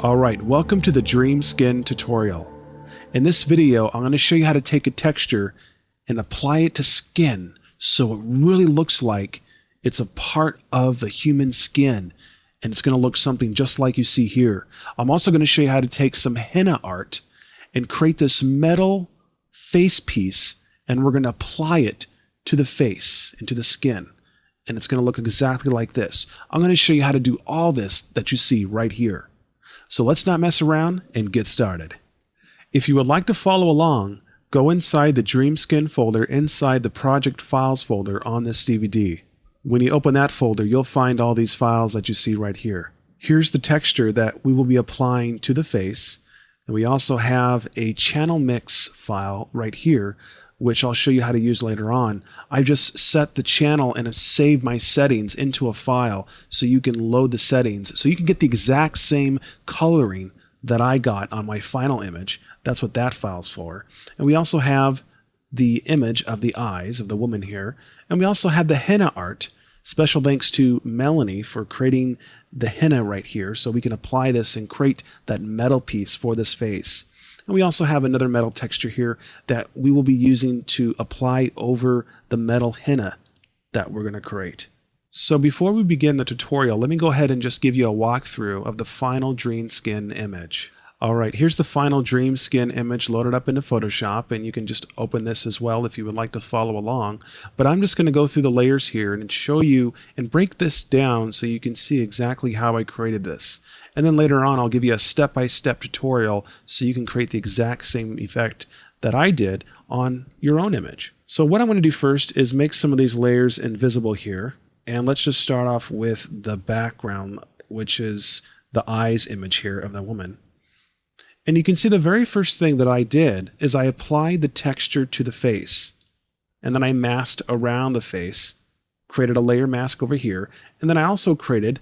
Alright, welcome to the Dream Skin tutorial. In this video, I'm going to show you how to take a texture and apply it to skin so it really looks like it's a part of the human skin, and it's going to look something just like you see here. I'm also going to show you how to take some henna art and create this metal face piece, and we're going to apply it to the face and to the skin, and it's going to look exactly like this. I'm going to show you how to do all this that you see right here. So let's not mess around and get started. If you would like to follow along, go inside the DreamSkin folder inside the Project Files folder on this DVD. When you open that folder, you'll find all these files that you see right here. Here's the texture that we will be applying to the face, and we also have a channel mix file right here, which I'll show you how to use later on. I just set the channel and saved my settings into a file so you can load the settings, so you can get the exact same coloring that I got on my final image. That's what that file's for. And we also have the image of the eyes of the woman here, and we also have the henna art. Special thanks to Melanie for creating the henna right here so we can apply this and create that metal piece for this face. And we also have another metal texture here that we will be using to apply over the metal henna that we're going to create. So before we begin the tutorial, let me go ahead and just give you a walkthrough of the final Dream Skin image. Alright, here's the final Dream Skin image loaded up into Photoshop, and you can just open this as well if you would like to follow along. But I'm just going to go through the layers here and show you and break this down so you can see exactly how I created this. And then later on I'll give you a step-by-step tutorial so you can create the exact same effect that I did on your own image. So what I'm going to do first is make some of these layers invisible here. And let's just start off with the background, which is the eyes image here of the woman. And you can see the very first thing that I did is I applied the texture to the face. And then I masked around the face, created a layer mask over here, and then I also created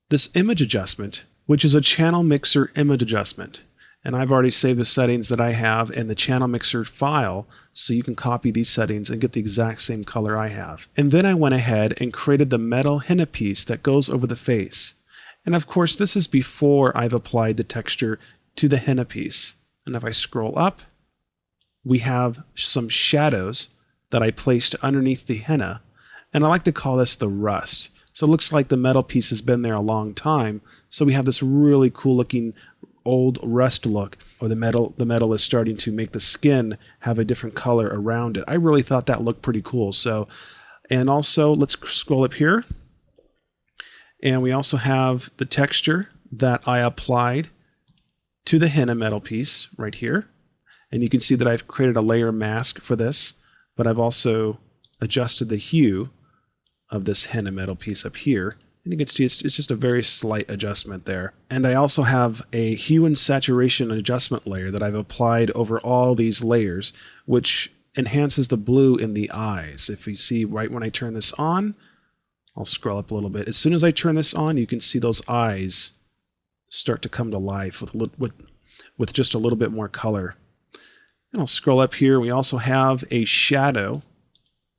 this image adjustment, which is a channel mixer image adjustment. And I've already saved the settings that I have in the channel mixer file, so you can copy these settings and get the exact same color I have. And then I went ahead and created the metal henna piece that goes over the face. And of course, this is before I've applied the texture to the henna piece. And if I scroll up, we have some shadows that I placed underneath the henna. And I like to call this the rust. So it looks like the metal piece has been there a long time. So we have this really cool looking old rust look, or the metal is starting to make the skin have a different color around it. I really thought that looked pretty cool. So, and also let's scroll up here. And we also have the texture that I applied to the henna metal piece right here. And you can see that I've created a layer mask for this, but I've also adjusted the hue of this henna metal piece up here. And you can see it's just a very slight adjustment there. And I also have a hue and saturation adjustment layer that I've applied over all these layers, which enhances the blue in the eyes. If you see right when I turn this on, I'll scroll up a little bit. As soon as I turn this on, you can see those eyes start to come to life with just a little bit more color. And I'll scroll up here. We also have a shadow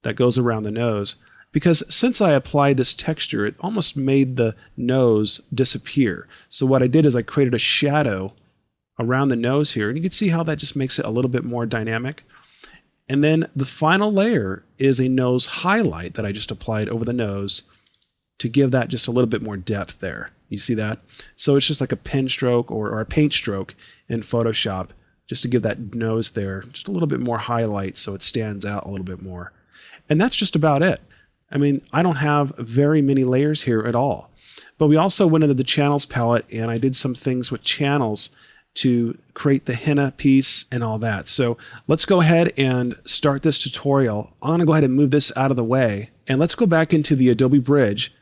that goes around the nose, because since I applied this texture, it almost made the nose disappear. So what I did is I created a shadow around the nose here, and you can see how that just makes it a little bit more dynamic. And then the final layer is a nose highlight that I just applied over the nose to give that just a little bit more depth there. You see that? So it's just like a pen stroke or a paint stroke in Photoshop, just to give that nose there just a little bit more highlight so it stands out a little bit more. And that's just about it. I mean, I don't have very many layers here at all. But we also went into the channels palette, and I did some things with channels to create the henna piece and all that. So let's go ahead and start this tutorial. I'm going to go ahead and move this out of the way, and let's go back into the Adobe Bridge